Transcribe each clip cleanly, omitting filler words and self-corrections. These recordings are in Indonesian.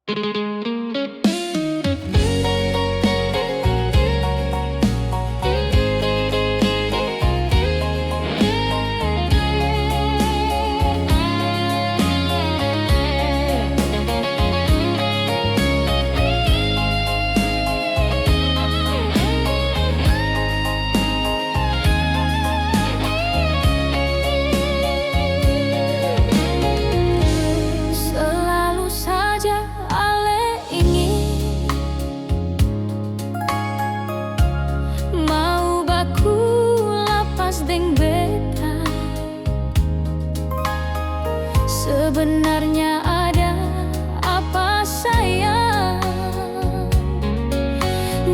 Selalu saja ale ingin mau baku lapas deng beta. Sebenarnya ada apa sayang?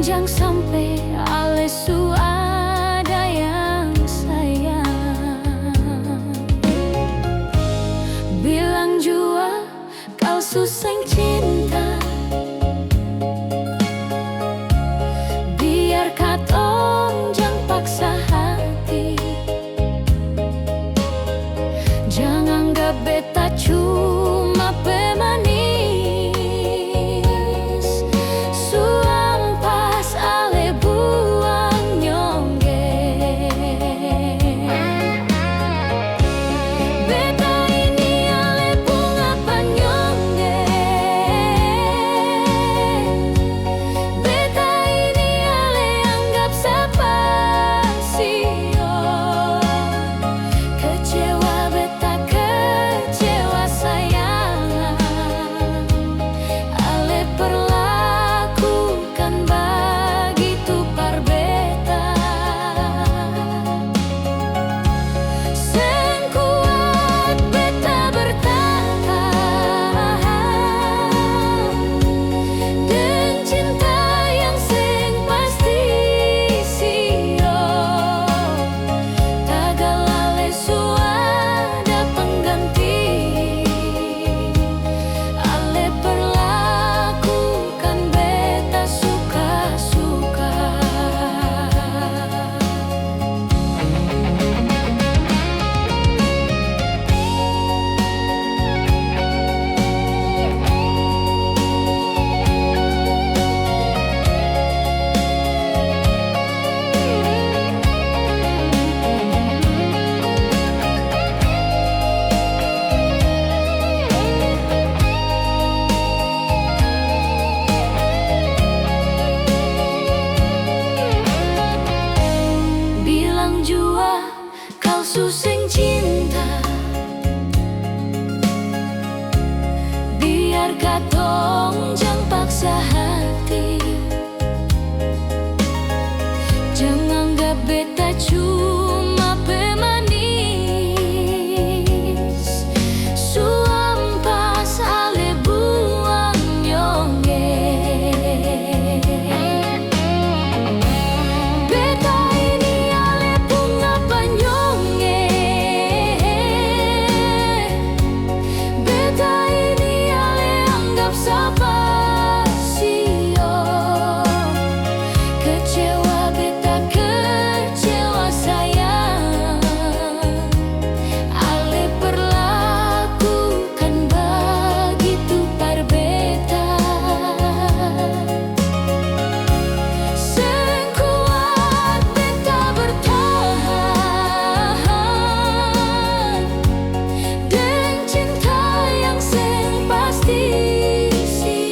Jangan sampai ale su ada yang sayang. Bilang jua kau susah cinta, biar katong jangan paksa hati. Jangan anggap beta cuma pemanis, suampas ale buang nyongge. Beta ini ale bunga panyongge. Beta ini ale anggap sapasio. Kecewa beta kecewa sayang, ale perlakukan begitu par beta. Seng kuat beta bertahan dengan cinta yang seng pasti sio. Tagal ale su ada pengganti, ale perlakukan beta suka-suka. Bilang jua kau susah cinta, biar katong jangan paksa hati. Jangan anggap beta cuma pemanis, suampas ale buang nyongge. Beta ini ale bunga panyongge. Beta ini ale anggap sapasio. Kecewa beta kecewa sayang, ale perlakukan begitu par beta. Seng kuat beta bertahan dengan cinta yang seng pasti sio.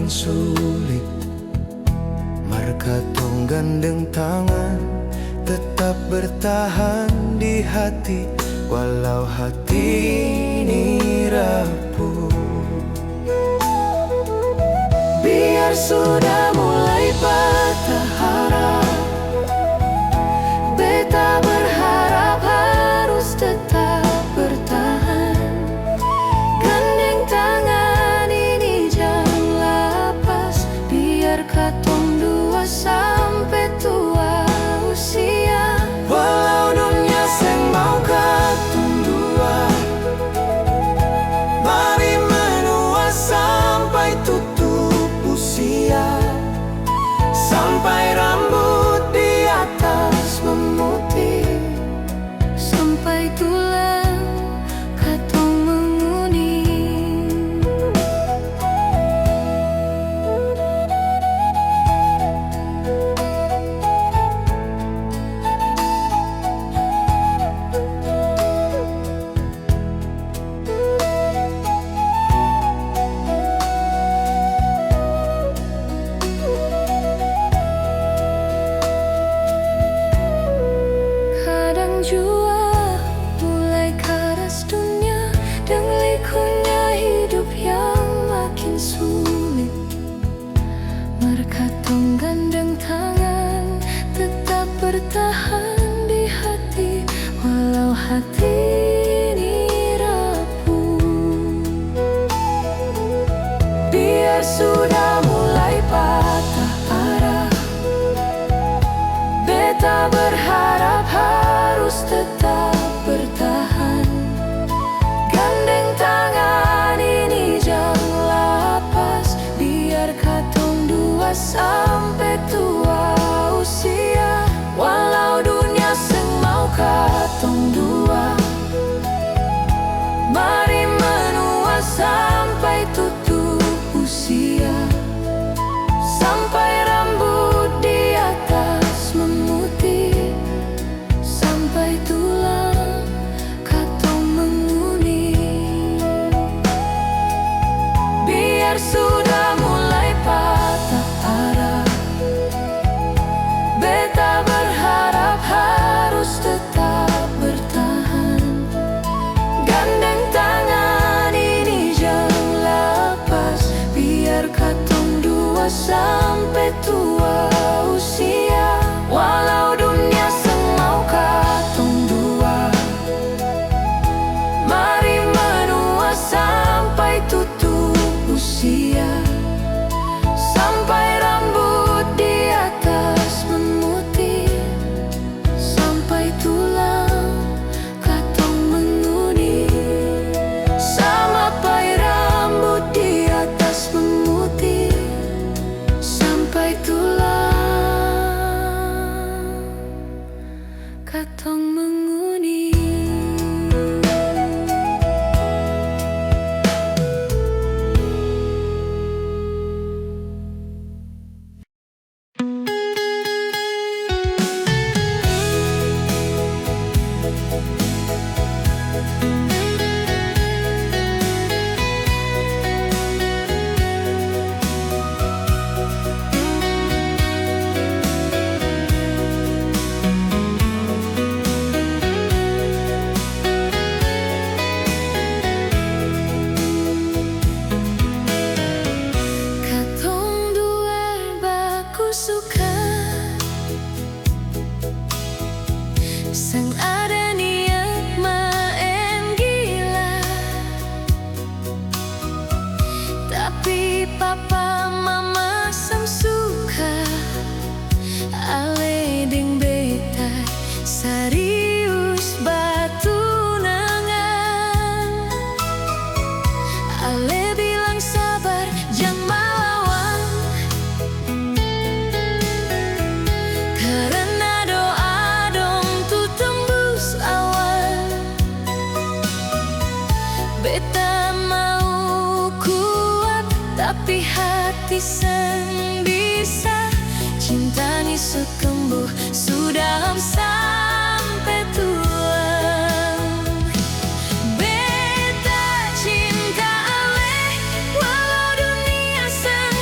sulit, mereka tong gandeng tangan, tetap bertahan di hati, walau hati ini rapuh. Biar sudah mulai patah harap, beta berharap harus tetap bertahan. Gandeng tangan ini jangan lepas, biar katong dua sampai tua usia. Walau dunia seng mau katong dua, mari menua sampai tutup usia, sampai rambut di atas memutih, sampai tulang katong menguning. Kadang jua mulai keras dunia, dan likunya hidup yang makin sulit. Mereka tong gandeng tangan, tetap bertahan di hati, walau hati ini rapuh. Biar sudah mulai patah arah, beta berharap harus tetap bertahan. Gandeng tangan ini jangan lepas, biar katong dua sampai tua usia. Walau dunia seng mau katong dua, mari menua sampai tutup usia, sampai rambut di atas memutih, sampai tulang katong menguning. Biar sudah mulai patah arah, beta berharap harus tetap bertahan. Gandeng tangan ini jangan lepas, biar katong dua sampai tua usia. Walau dunia seng mau katong dua, mari menua sampai tutup usia, sampai rambut di atas memutih, sampai tulang katong menguning. Sampai rambut di atas memutih, sampai tulang katong menguning. Katong dua baku suka, sang ada niat main gila, tapi papa mama sam suka ale deng beta serius batunangan. Ale bilang sabar jangan melawan, karena doa dong tu tembus awan. Beta mau kuat, tapi hati seng bisa. Cinta ni sekembuh sudah sampai tuang. Beta cinta ale, walau dunia seng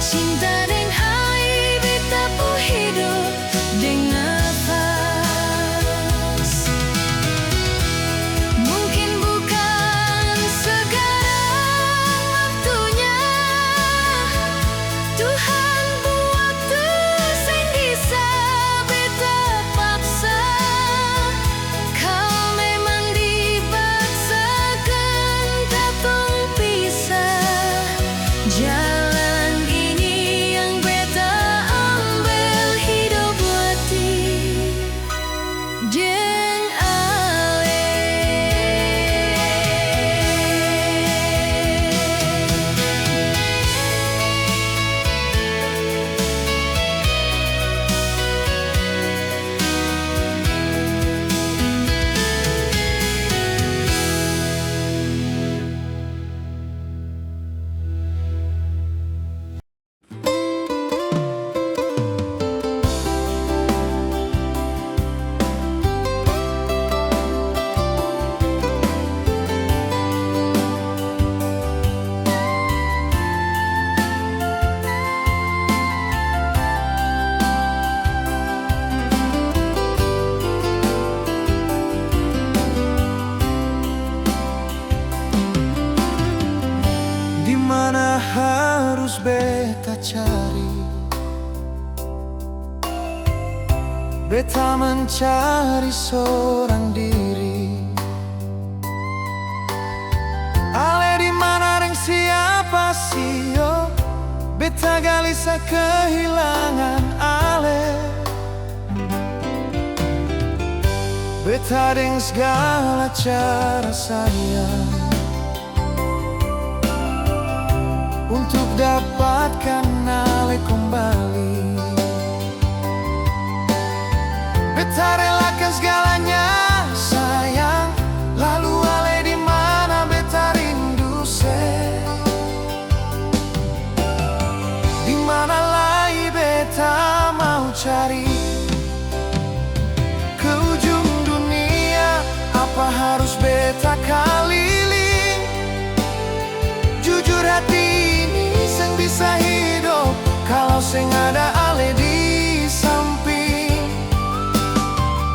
Cinta deng hai beta pu hidup deng nafas. Mungkin bukan sekarang waktunya, Tuhan buat tuh sing bisa beta paksa. Kau memang dipaksakan katong pisah. Jalan ini yang beta ambil, hidup hati deng ale. Dimana harus beta cari? Beta mencari seorang diri. Ale dimana reng siapa sih yo? Beta galisa kehilangan ale. Beta deng segala cara sayang untuk dapatkan ale kembali. Beta relakan segalanya sayang, lalu ale di mana beta rindu se. Di mana lagi beta mau cari? Ke ujung dunia, apa harus beta keliling? Jujur hati sing bisa hidup kalau sing ada ale di samping.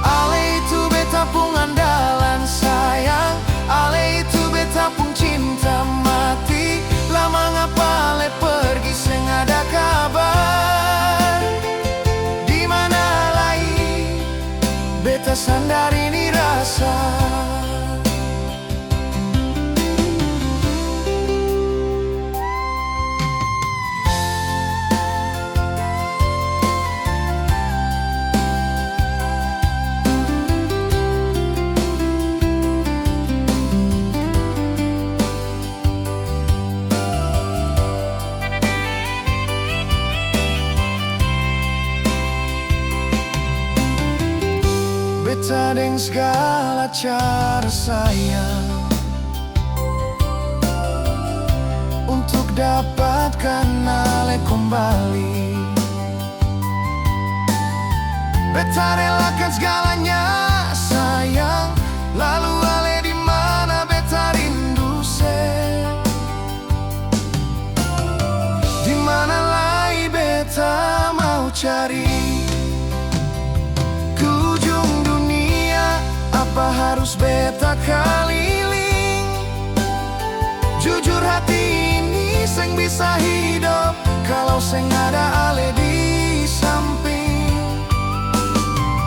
Ale itu beta pun andalan sayang, ale itu beta pun cinta mati. Lama ngapa ale pergi sing ada kabar? Di mana lagi beta sandar ini rasa? Beta deng segala cara sayang untuk dapatkan ale kembali. Beta relakan segalanya sayang, lalu ale di mana beta rindu se. Di mana lagi beta mau cari? Apa harus beta keliling? Jujur hati ini sing bisa hidup kalau sing ada ale di samping.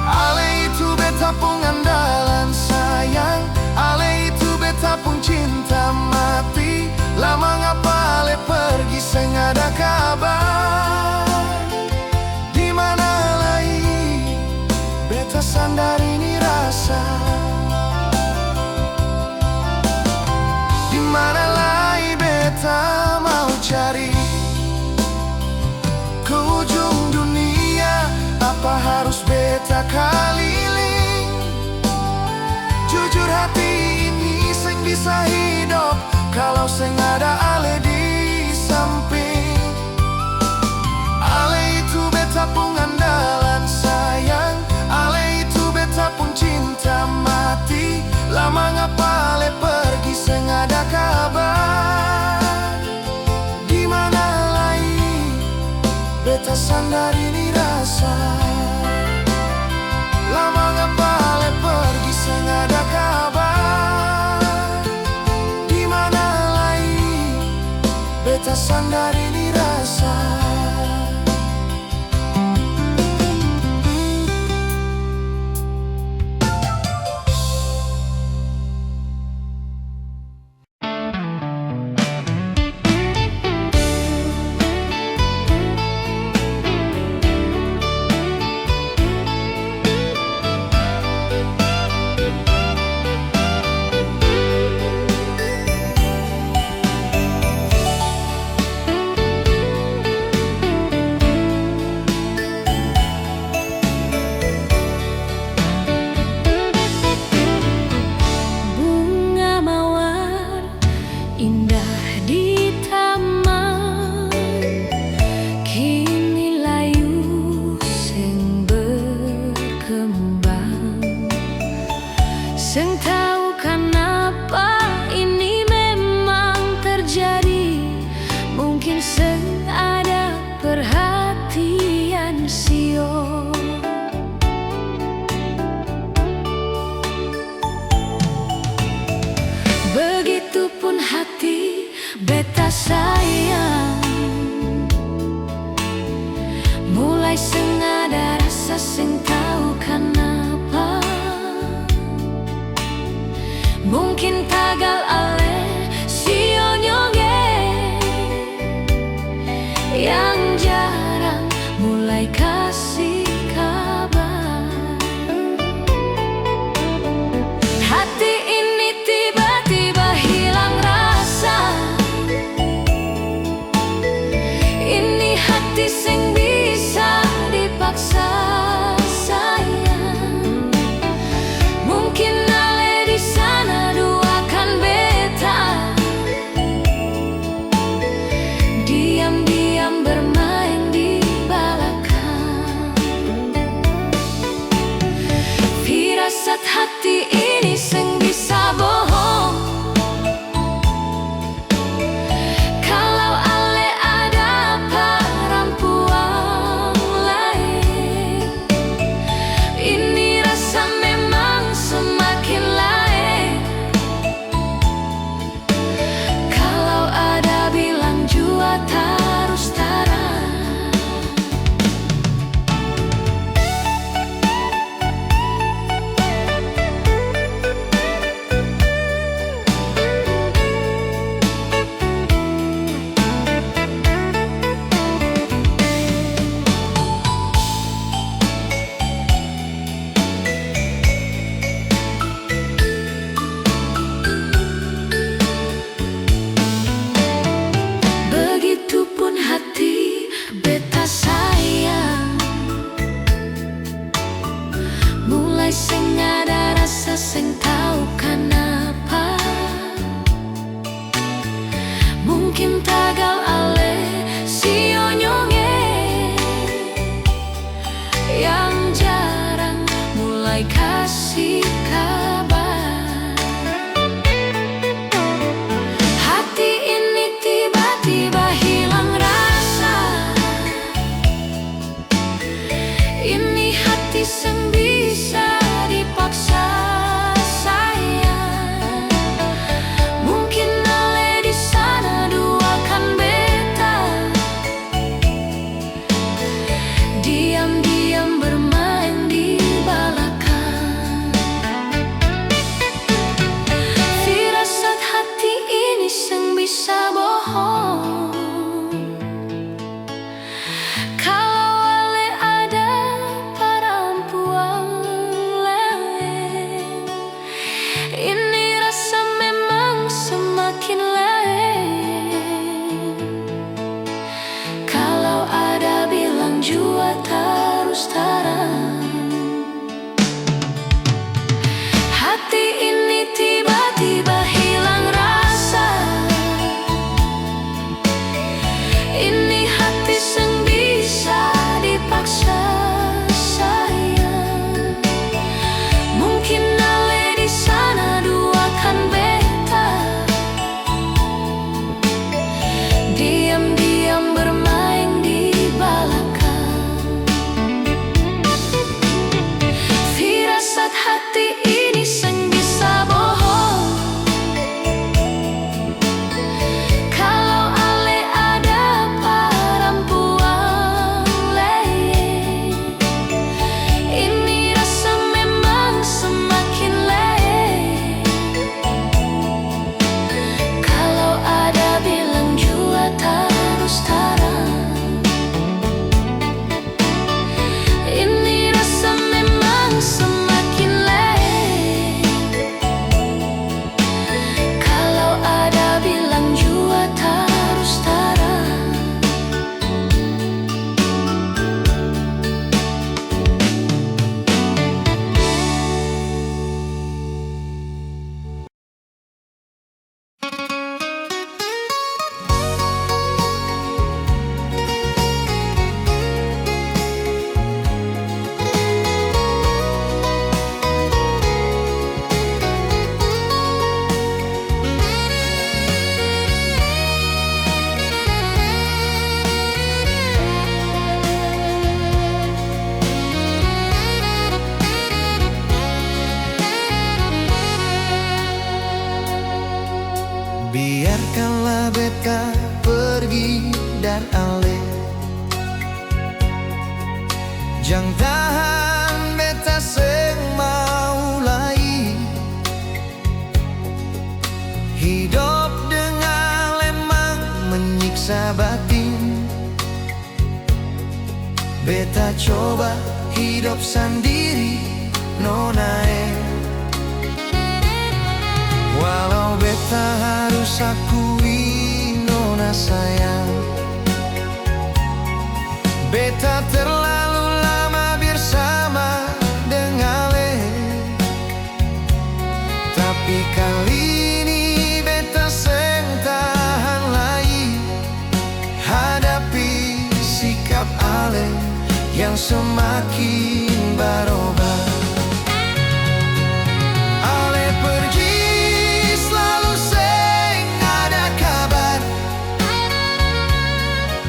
Ale itu beta pun andalan sayang, ale itu beta pun cinta mati. Lama ngapa ale pergi sing ada kabar? Di mana lagi beta sandar ini rasa? Di mana lagi beta mau cari? Ke ujung dunia, apa harus beta keliling? Jujur hati ini sing bisa hidup kalau sing ada ale di samping. Ale itu beta pun andalan sayang, ale itu beta pun cinta mati. Lama ngapa ale pergi sing ada kabar? Di mana lagi beta sandari ni rasa. Lama ngapa ale pergi seng ada kabar. Di mana lagi beta sandari ni rasa. Seng tahu kenapa ini memang terjadi. Mungkin seng ada perhatian sio. Begitupun hati beta sayang. Mulai seng ada rasa, seng tahu kenapa. Mungkin tagal ale sio nyonge yang jarang mulai kasih kabar. Hati ini tiba-tiba hilang rasa. Ini hati sing bisa dipaksa sayang. Mungkin ale di sana diam-diam bermain. Jang tahan beta seng mau lai hidup dengan lemah menyiksa batin. Beta coba hidup sendiri nonae, walau beta harus akui nona sayang, beta terlalu lama bersama dengan Ale. Tapi kali ini beta seng tahan lagi hadapi sikap Ale yang semakin berubah. Ale pergi selalu seng ada kabar,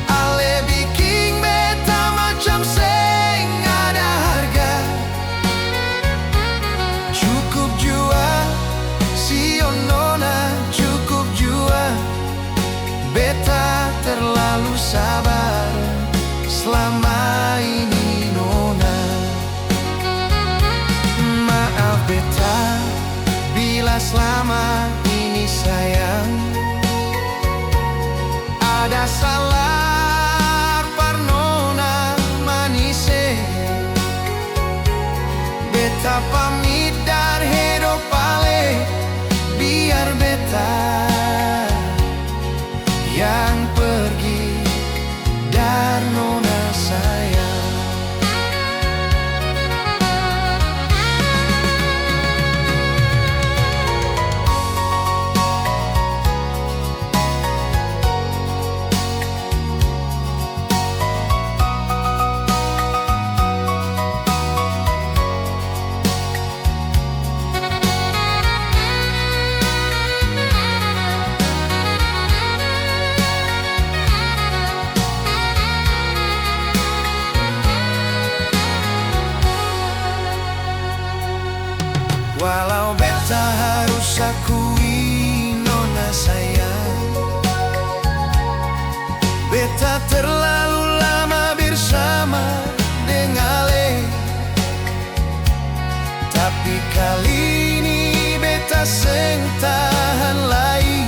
Ale bikin beta macam seng ada harga. Cukup jua si nona, cukup jua beta terlalu sabar selama ini nona. Maaf beta bila selama ini sayang ada salah par nona manise. Beta pamit dari hidup Ale biar beta yang pergi dari nona sayang. Walau beta harus akui nona sayang, beta terlalu lama bersama dengan Ale. Tapi kali ini beta seng tahan lagi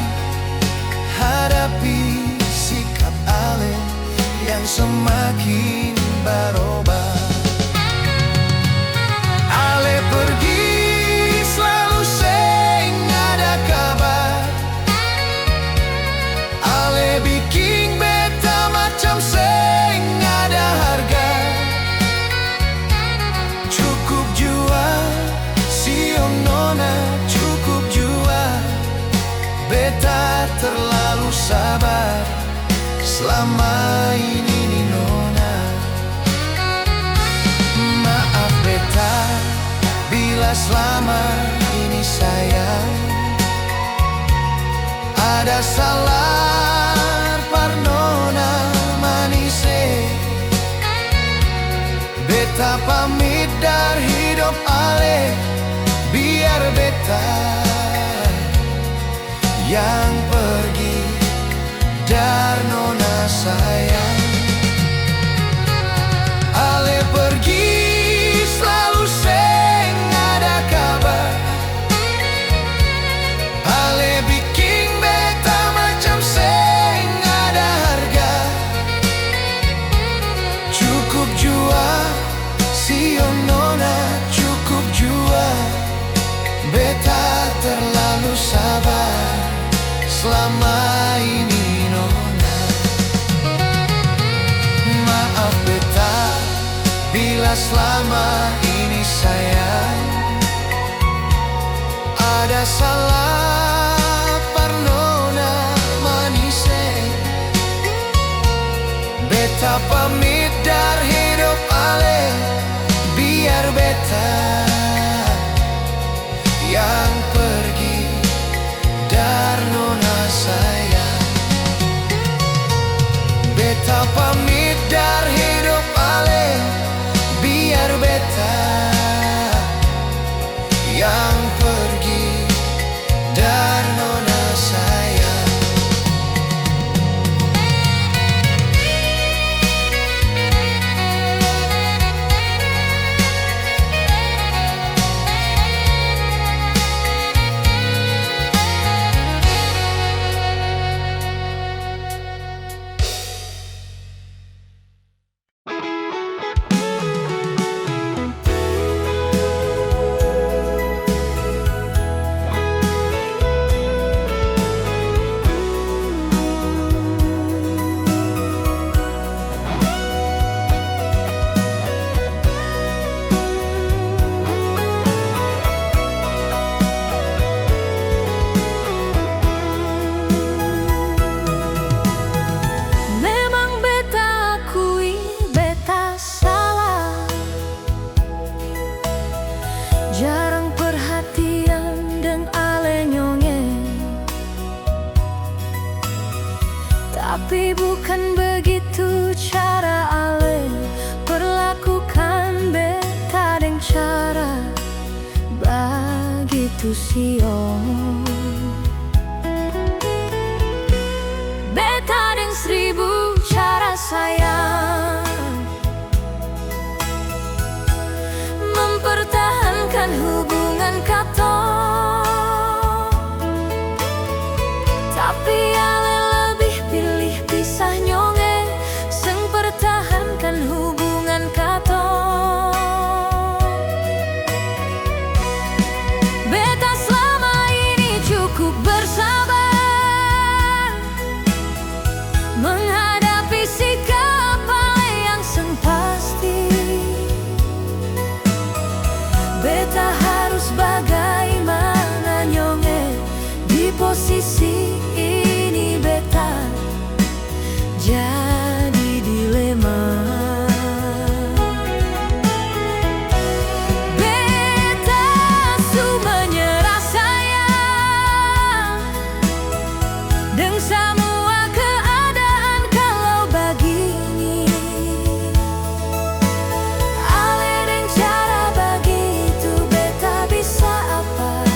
hadapi sikap Ale yang semakin berubah. Ale pergi selalu seng ada kabar, Ale bikin beta macam seng ada harga. Cukup jua si nona, cukup jua beta terlalu sabar selama ini nona. Maaf beta bila selama ini sayang ada salah par nona manise. Beta pamit dari hidup Ale biar beta yang pergi dari nona sayang. Ale pergi selalu seng ada kabar, Ale bikin beta macam seng ada harga. Cukup jua si nona, cukup jua beta terlalu sabar selama ini nona. Maaf beta bila selama ini sayang ada salah par nona manise. Beta pamit dari hidup Ale biar beta yang pergi dari nona sayang. Beta pamit dari hidup Ale biar beta yang pergi dari nona sayang. susio. Beta deng 1000 cara sayang mempertahankan hubungan katong. Tapi ale lebih pilih pisah nyonge seng pertahankan hubungan katong. Beta selama ini cukup bersabar menghadapi sikap ale yang seng pasti. Beta harus bagaimana nyonge di posisi ini. Beta jadi dilema. Beta su menyerah sayang dengan semua keadaan kalau begini. Ale dengan cara begitu beta bisa apa?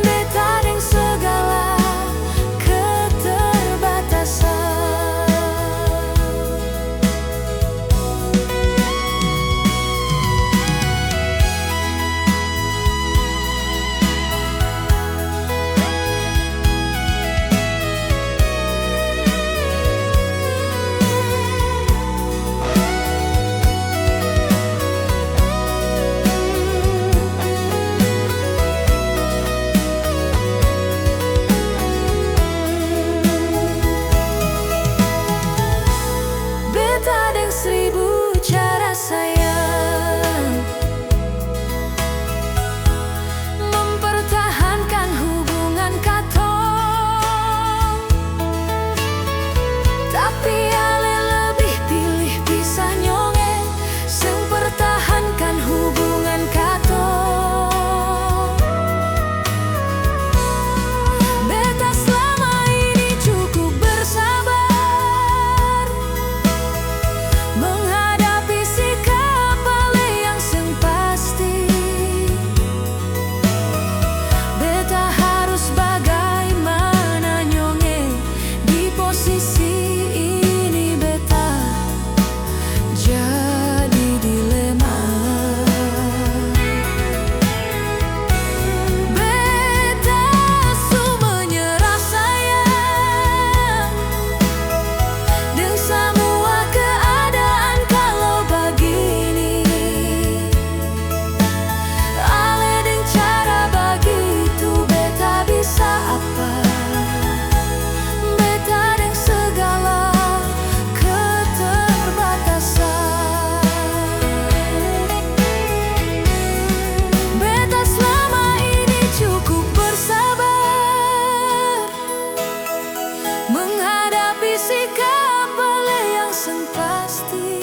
Beta dengan segala keterbatasan. Beta dengan 1000 cara sayang mempertahankan hubungan katong. Tapi ale lebih pilih pisah nyonge seng pertahankan hubungan katong. Beta selama ini cukup bersabar menghadapi sikap ale yang seng pasti. Beta harus bagaimana nyonge di posisi ini. Beta jadi dilema. Beta su menyerah sayang dengan semua keadaan kalau begini. Ale dengan cara begitu beta bisa apa? Beta dengan segala keterbatasan. Beta selama ini cukup bersabar menghadapi sikap ale yang seng pasti.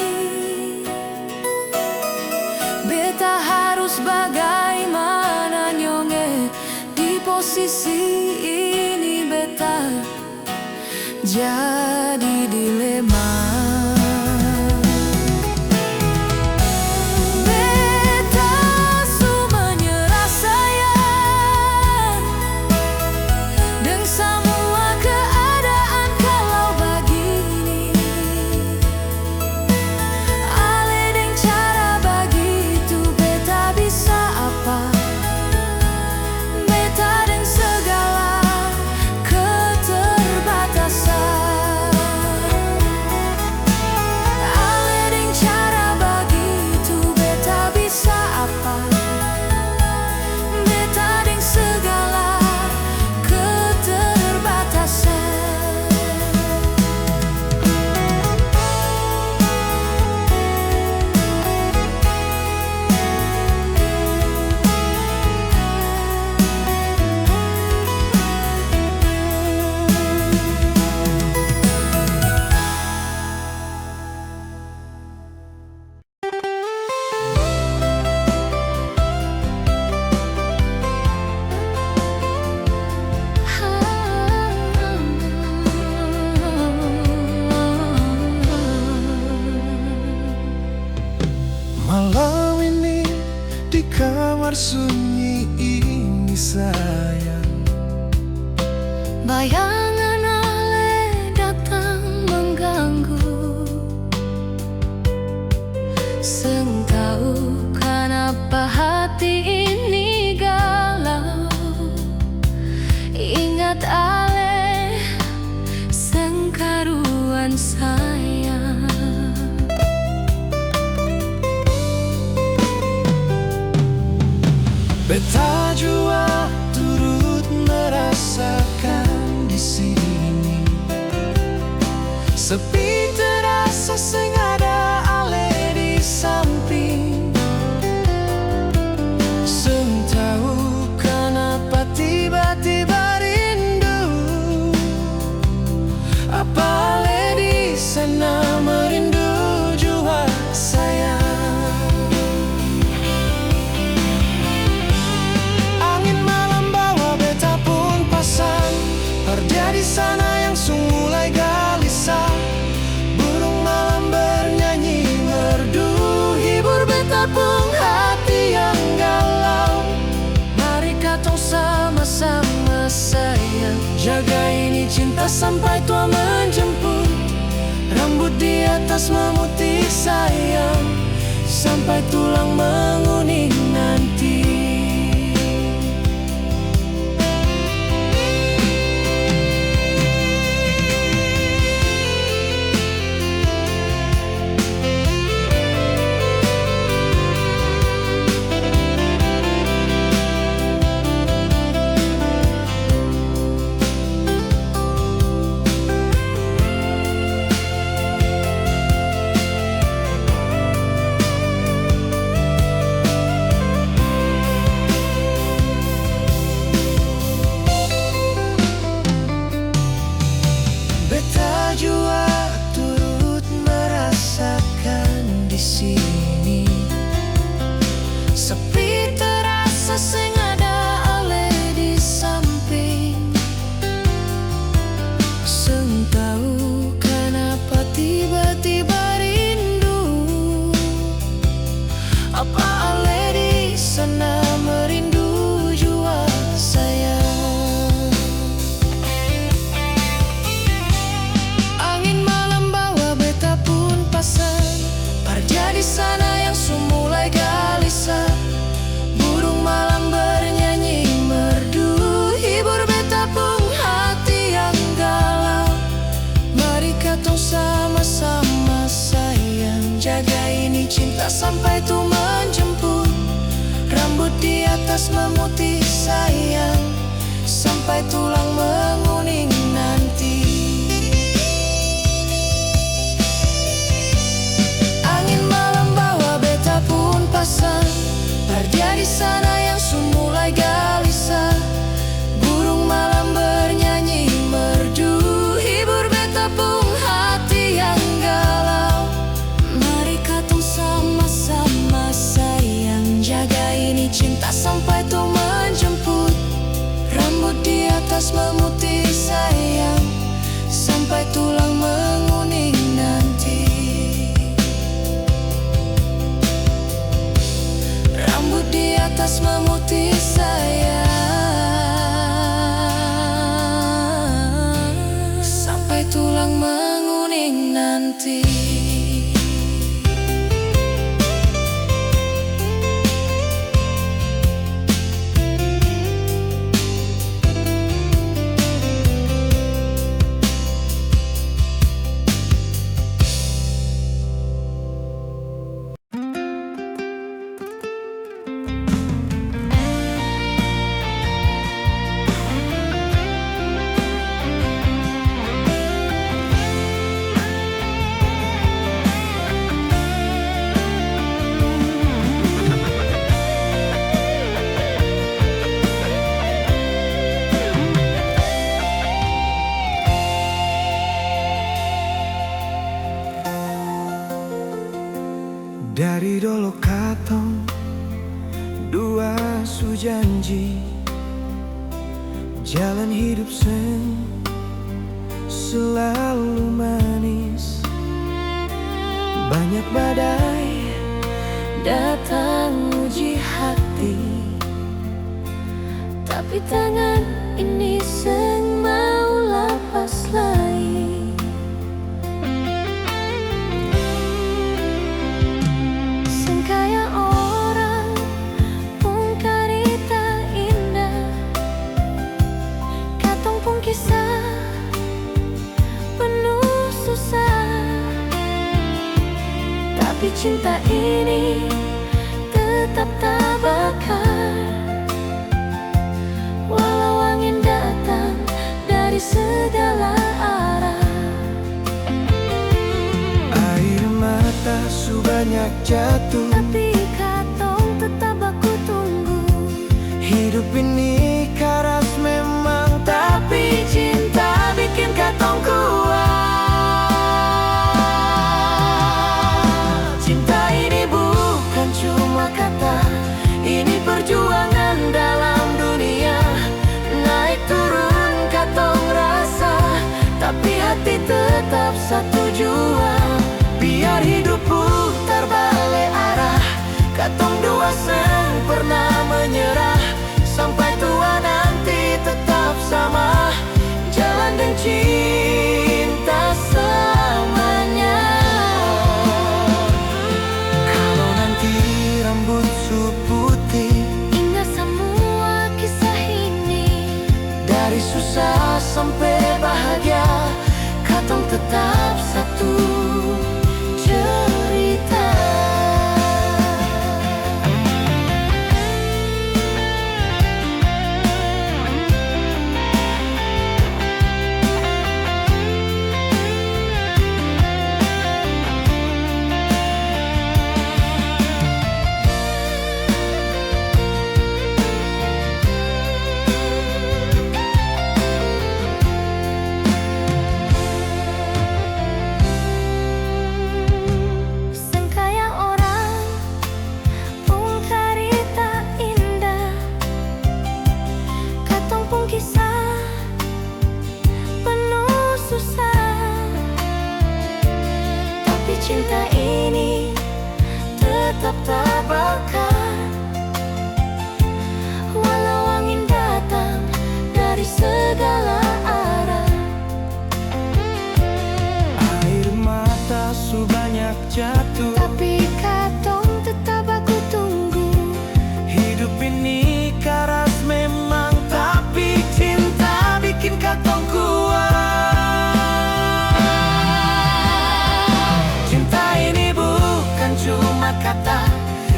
Beta harus bagaimana nyonge di posisi ini. Beta jadi dilema. Beta su menyerah sayang dengan semua keadaan kalau begini. Ale dengan cara begitu beta bisa apa? Beta dengan segala keterbatasan. Ale dengan cara begitu beta bisa apa? Beta dengan segala keterbatasan. Malam ini di kamar sunyi sayang. Bayangan ale datang mengganggu, seng tahu kenapa hati ini galau. Ingat ale seng karuan sayang. Beta jua turut merasakan di sini. Sepi terasa seng ada ale di samping. Seng tahu kenapa tiba-tiba rindu. Apa ale di sana merindu jua sayang. Kerja di sana yang mulai gelisah, burung malam bernyanyi merdu, hibur beta pun hati yang galau. Mari katong sama-sama sayang, jaga ini cinta sampai tua menjemput. Rambut di atas memutih sayang, sampai tulang menguning nanti. Jua turut merasakan di sini. Sepi terasa seng ada ale di samping. Seng tahu kenapa tiba-tiba rindu. Apa ale di sana merindu jua sayang. Kerja di sana yang mulai gelisah, burung malam bernyanyi merdu, hibur beta pun hati yang galau. Mari katong sama-sama sayang, jaga ini cinta sampai tu menjemput. Rambut di atas memutih sayang, sampai tulang menguning nanti. Kerja di sana yang mulai gelisah, burung malam bernyanyi merdu, hibur beta pun hati yang galau. Mari katong sama-sama sayang, jaga ini cinta sampai tu menjemput. Rambut di atas memutih sayang, sampai tulang menguning nanti. Rambut di atas memutih sayang, sampai tulang menguning nanti. Dari dulu katong dua su janji, jalan hidup selalu manis. Banyak badai datang uji hati, Tapi tangan ini sing mau lapas lagi. Sing kaya orang pun karita indah, katong pun kisah penuh susah. Tapi cinta ini tetap tak bakal, walau angin datang dari segala arah. Air mata sebanyak jatuh, Tapi katong tetap aku tunggu. hidup ini keras memang, tapi cinta bikin katong kuat. Cinta ini bukan cuma kata, ini perjuangan dalam dunia. Naik turun katong rasa, tapi hati tetap satu jua. Biar hidup putar balik arah, katong dua sen pernah menyerah. Sampai tua nanti tetap sama, jalan dan cinta selamanya. Kalau nanti rambut putih, Ingat semua kisah ini. dari susah sampai bahagia, katong tetap satu cerita. Sing kaya orang pun karita indah, katong pun kisah penuh susah. Tapi cinta ini tetap tak bakal, walau angin datang dari segala arah. Air mata sebanyak jatuh, Tapi katong tetap aku tunggu. hidup ini keras memang, tapi cinta bikin katong kuat. Cinta ini bukan cuma kata,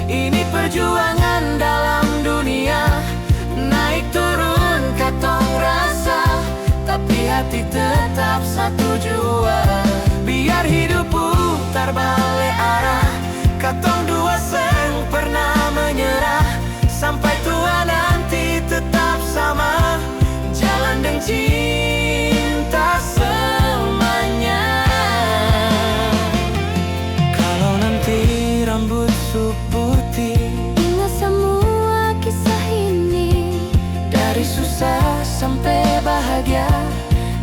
ini perjuangan dalam dunia. Naik turun katong rasa, tapi hati tetap satu jua. Biar hidup putar balik arah, katong dua sen pernah menyerah. Sampai tua nanti tetap sama, jalan dan cinta selamanya. Kalau nanti rambut putih, Ingat semua kisah ini. dari susah sampai bahagia,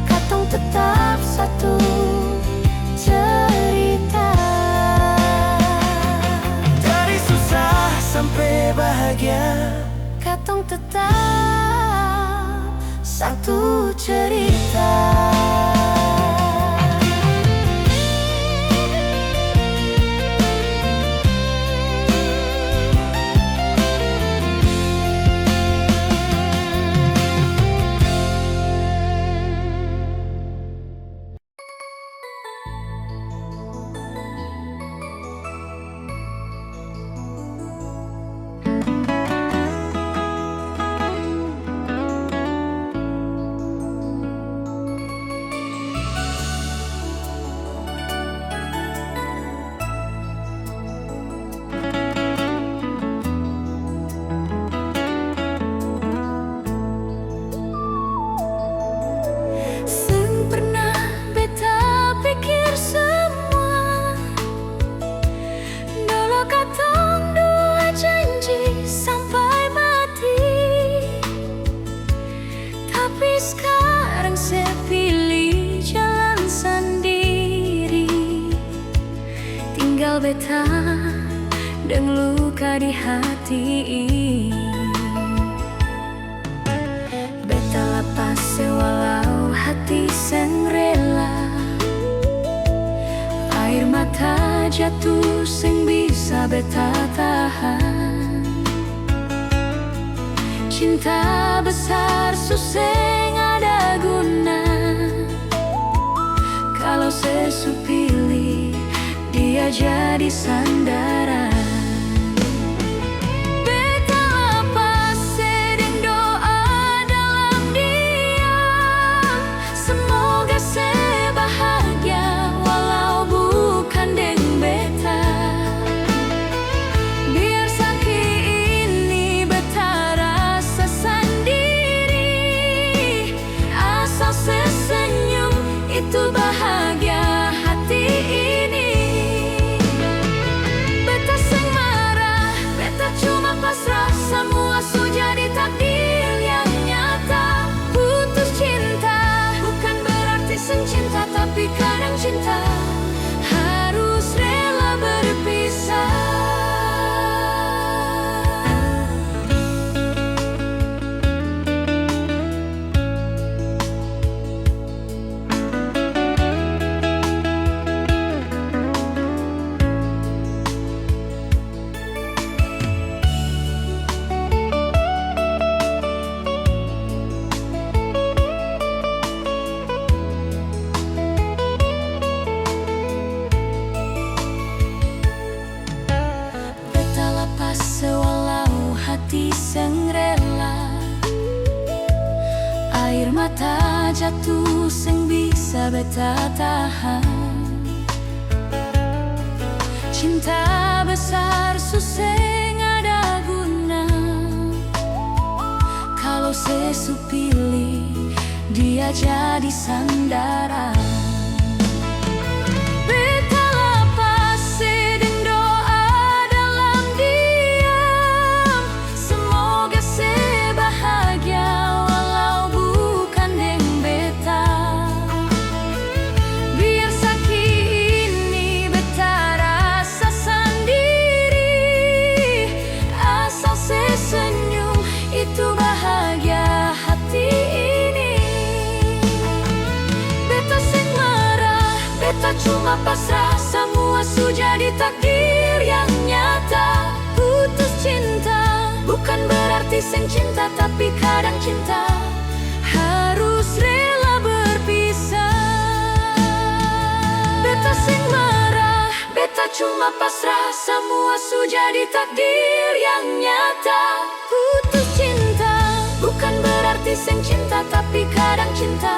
Katong tetap satu cerita. dari susah sampai bahagia, Katong tetap satu cerita. beta dan luka di hati. sewalau hati sing rela. Air mata jatuh sing bisa beta tahan. Cinta besar suseng ada guna kalau sesupili dia jadi sandaran. Beta lepas sedang doa dalam diam, semoga sebahagia walau bukan deng beta. Biar sakit ini beta rasa sendiri, asal sesenyum itu bahagia hati ini. Beta seng marah, beta cuma pasrah, semua sudah di takdir yang nyata. Putus cinta bukan berarti seng cinta, tapi kadang cinta harus rela berpisah. Sewalau hati seng rela, air mata jatuh seng bisa beta tahan. Cinta besar suseng ada guna kalau sesupili dia jadi sandaran. Itu bahagia hati ini. Beta seng marah, beta cuma pasrah, semua sudah di takdir yang nyata. Putus cinta bukan berarti seng cinta, tapi kadang cinta harus rela berpisah. Beta seng marah, beta cuma pasrah, semua sudah di takdir yang nyata. Putus cinta bukan berarti seng cinta, tapi kadang cinta